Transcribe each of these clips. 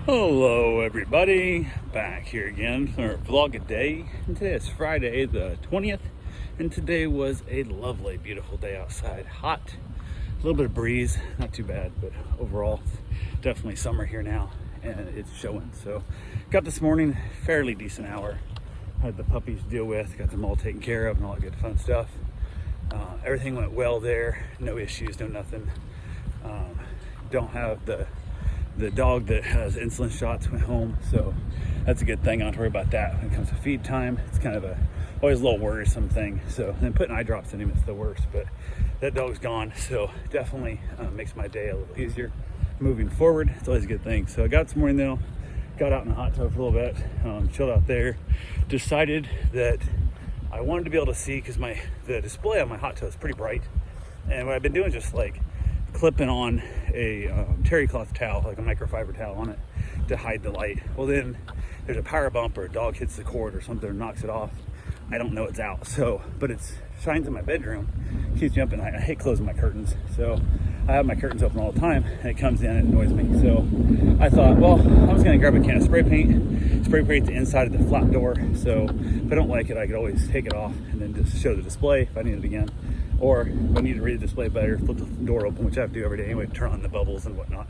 Hello everybody, back here again for our vlog a day. And today is Friday the 20th, and today was a lovely, beautiful day outside. Hot, a little bit of breeze, not too bad, but overall definitely summer here now, and it's showing. So got this morning, fairly decent hour. Had the puppies to deal with, got them all taken care of and all that good fun stuff. Everything went well there, no issues, no nothing. Don't have the dog that has insulin shots went home, so that's a good thing. I don't have to worry about that when it comes to feed time. It's kind of always a little worrisome thing. So then putting eye drops in him is the worst, but that dog's gone, so definitely makes my day a little easier moving forward. It's always a good thing. So I got this morning though, got out in the hot tub for a little bit, chilled out there, decided that I wanted to be able to see, because the display on my hot tub is pretty bright, and what I've been doing is just like clipping on a terry cloth towel, like a microfiber towel on it to hide the light. Well, then there's a power bump or a dog hits the cord or something or knocks it off. I don't know it's out. So, but it shines in my bedroom, keeps me up at night. I hate closing my curtains. So I have my curtains open all the time and it comes in and it annoys me. So I thought, well, I was gonna grab a can of spray paint the inside of the flat door. So if I don't like it, I could always take it off and then just show the display if I need it again. Or if I need to read the display better, flip the door open, which I have to do every day anyway, turn on the bubbles and whatnot.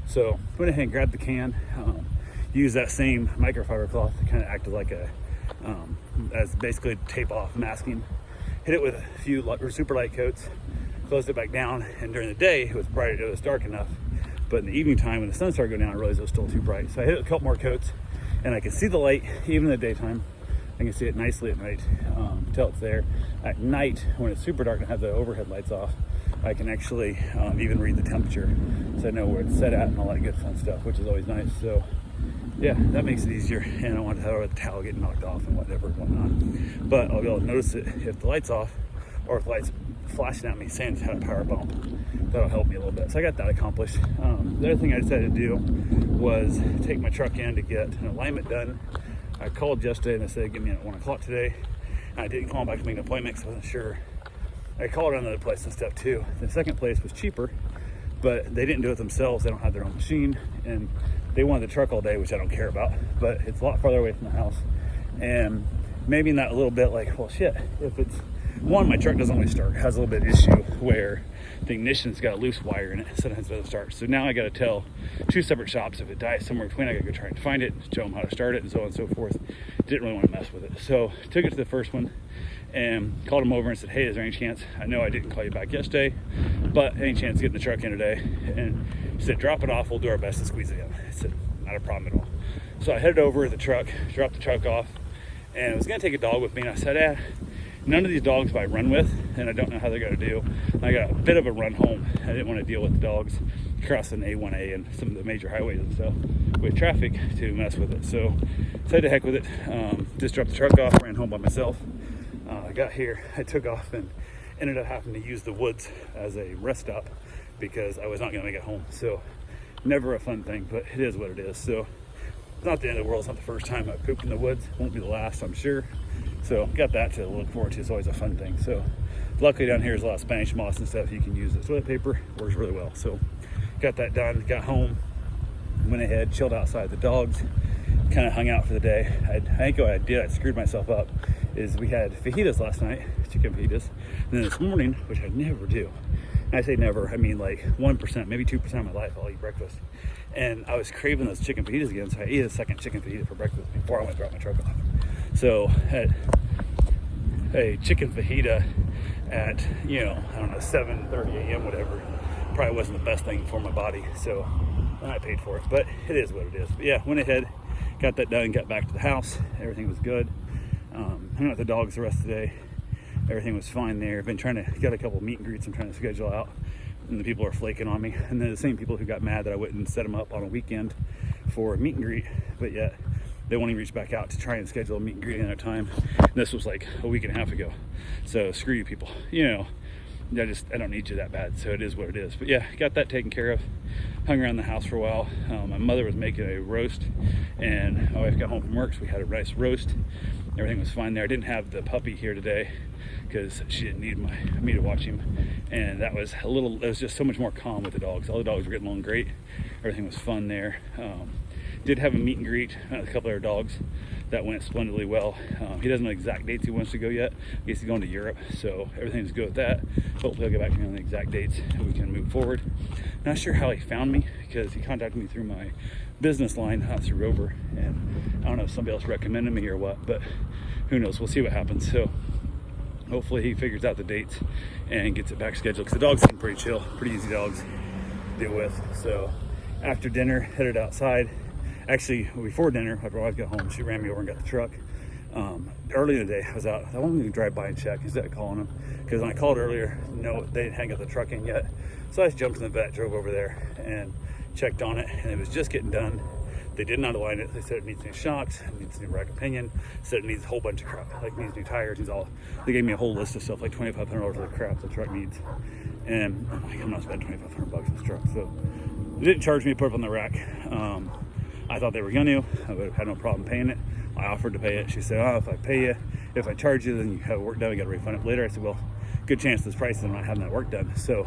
So went ahead and grabbed the can, used that same microfiber cloth to kind of act as like as basically tape off masking. Hit it with a few super light coats, closed it back down, and during the day it was bright, it was dark enough. But in the evening time when the sun started going down, I realized it was still too bright. So I hit it with a couple more coats, and I could see the light even in the daytime. I can see it nicely at night, until it's there. At night, when it's super dark and I have the overhead lights off, I can actually even read the temperature, so I know where it's set at and all that good fun stuff, which is always nice. So yeah, that makes it easier, and I don't want to have the towel get knocked off and whatever and whatnot. But I'll be able to notice it if the light's off, or if the light's flashing at me saying it's had a power bump. That'll help me a little bit. So I got that accomplished. The other thing I decided to do was take my truck in to get an alignment done. I called yesterday and they said give me at 1 o'clock today. And I didn't call them back to make an appointment because I wasn't sure. I called another place and stuff too. The second place was cheaper, but they didn't do it themselves. They don't have their own machine, and they wanted the truck all day, which I don't care about, but it's a lot farther away from the house. And maybe in that a little bit like, well shit, if it's one, my truck doesn't always start. It has a little bit of issue where the ignition's got a loose wire in it, sometimes it doesn't start. So now I got to tell two separate shops if it dies somewhere between. I got to go try and find it, show them how to start it, and so on and so forth. Didn't really want to mess with it, so took it to the first one and called them over and said, hey, is there any chance? I know I didn't call you back yesterday, but any chance of getting the truck in today? And he said, drop it off. We'll do our best to squeeze it in. I said, not a problem at all. So I headed over to the truck, dropped the truck off, and I was going to take a dog with me. And I said, none of these dogs I run with, and I don't know how they're going to do. I got a bit of a run home. I didn't want to deal with the dogs crossing A1A and some of the major highways and stuff with traffic to mess with it. So said to heck with it. Just dropped the truck off, ran home by myself. I got here, I took off and ended up having to use the woods as a rest stop because I was not going to make it home. So never a fun thing, but it is what it is. So it's not the end of the world. It's not the first time I've pooped in the woods. Won't be the last, I'm sure. So got that to look forward to. It's always a fun thing. So luckily down here is a lot of Spanish moss and stuff you can use. The toilet paper works really well. So got that done, got home, went ahead, chilled outside the dogs, kind of hung out for the day. I think what I did, I screwed myself up, is we had fajitas last night, chicken fajitas. And then this morning, which I never do, and I say never, I mean like 1%, maybe 2% of my life I'll eat breakfast. And I was craving those chicken fajitas again, so I ate a second chicken fajita for breakfast before I went to drop my truck off. So had a chicken fajita at, I don't know, 7:30 a.m., whatever. Probably wasn't the best thing for my body, so and I paid for it, but it is what it is. But yeah, went ahead, got that done, got back to the house. Everything was good. Hung out with the dogs the rest of the day. Everything was fine there. I've been trying to get a couple meet and greets I'm trying to schedule out, and the people are flaking on me. And they're the same people who got mad that I wouldn't set them up on a weekend for a meet and greet, but yet they won't even reach back out to try and schedule a meet and greet another time. And this was like a week and a half ago. So screw you people. I don't need you that bad, so it is what it is. But yeah, got that taken care of. Hung around the house for a while. My mother was making a roast, and my wife got home from work, so we had a nice roast. Everything was fine there. I didn't have the puppy here today because she didn't need me to watch him, and it was just so much more calm with the dogs. All the dogs were getting along great. Everything was fun there. Did have a meet and greet with a couple of our dogs. That went splendidly well. He doesn't know exact dates he wants to go yet. I guess he's going to Europe, so everything's good with that. Hopefully I'll get back to me on the exact dates and we can move forward. Not sure how he found me, because he contacted me through my business line, through Rover, and I don't know if somebody else recommended me or what, but who knows, we'll see what happens. So hopefully he figures out the dates and gets it back scheduled, because the dogs seem pretty chill, pretty easy dogs to deal with. So after dinner, headed outside. Actually, before dinner, after my wife got home, she ran me over and got the truck. Early in the day, I was out. I wanted to drive by and check instead of calling them, because when I called earlier, no, they hadn't got the truck in yet. So I just jumped in the vet, drove over there, and checked on it, and it was just getting done. They did not align it. They said it needs new shocks, it needs new rack pinion, said it needs a whole bunch of crap, like needs new tires, needs all. They gave me a whole list of stuff, like $2,500 worth of crap the truck needs. And I'm like, I'm not spending $2,500 on this truck. So they didn't charge me to put it on the rack. I thought they were going to. I would have had no problem paying it. I offered to pay it. She said, oh, if I charge you, then you have work done, we got to refund it later. I said, well, good chance this price is I'm not having that work done, so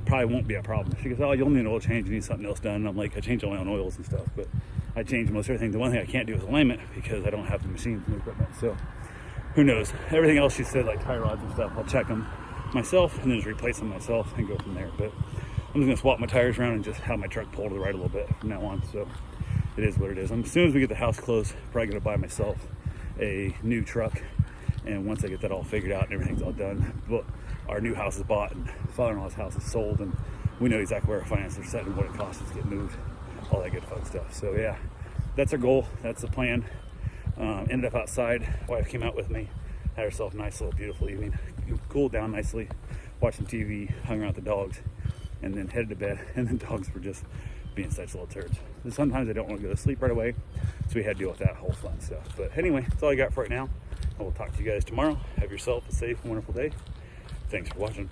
probably won't be a problem. She goes, oh, you'll need an oil change, you need something else done. And I'm like, I change all my own oils and stuff, but I change most everything. The one thing I can't do is alignment, because I don't have the machines and the equipment. So who knows? Everything else she said, like tie rods and stuff, I'll check them myself and then just replace them myself and go from there. But I'm just gonna swap my tires around and just have my truck pull to the right a little bit from now on. So it is what it is. As soon as we get the house closed, probably gonna buy myself a new truck. And once I get that all figured out and everything's all done, but our new house is bought and father-in-law's house is sold, and we know exactly where our finances are set and what it costs us to get moved, all that good fun stuff. So yeah, that's our goal. That's the plan. Ended up outside. Wife came out with me, had herself a nice little beautiful evening, cooled down nicely, watched some TV, hung around with the dogs, and then headed to bed. And the dogs were just being such little turds. And sometimes they don't want to go to sleep right away, so we had to deal with that whole fun stuff. But anyway, that's all I got for right now. I will talk to you guys tomorrow. Have yourself a safe, wonderful day. Thanks for watching.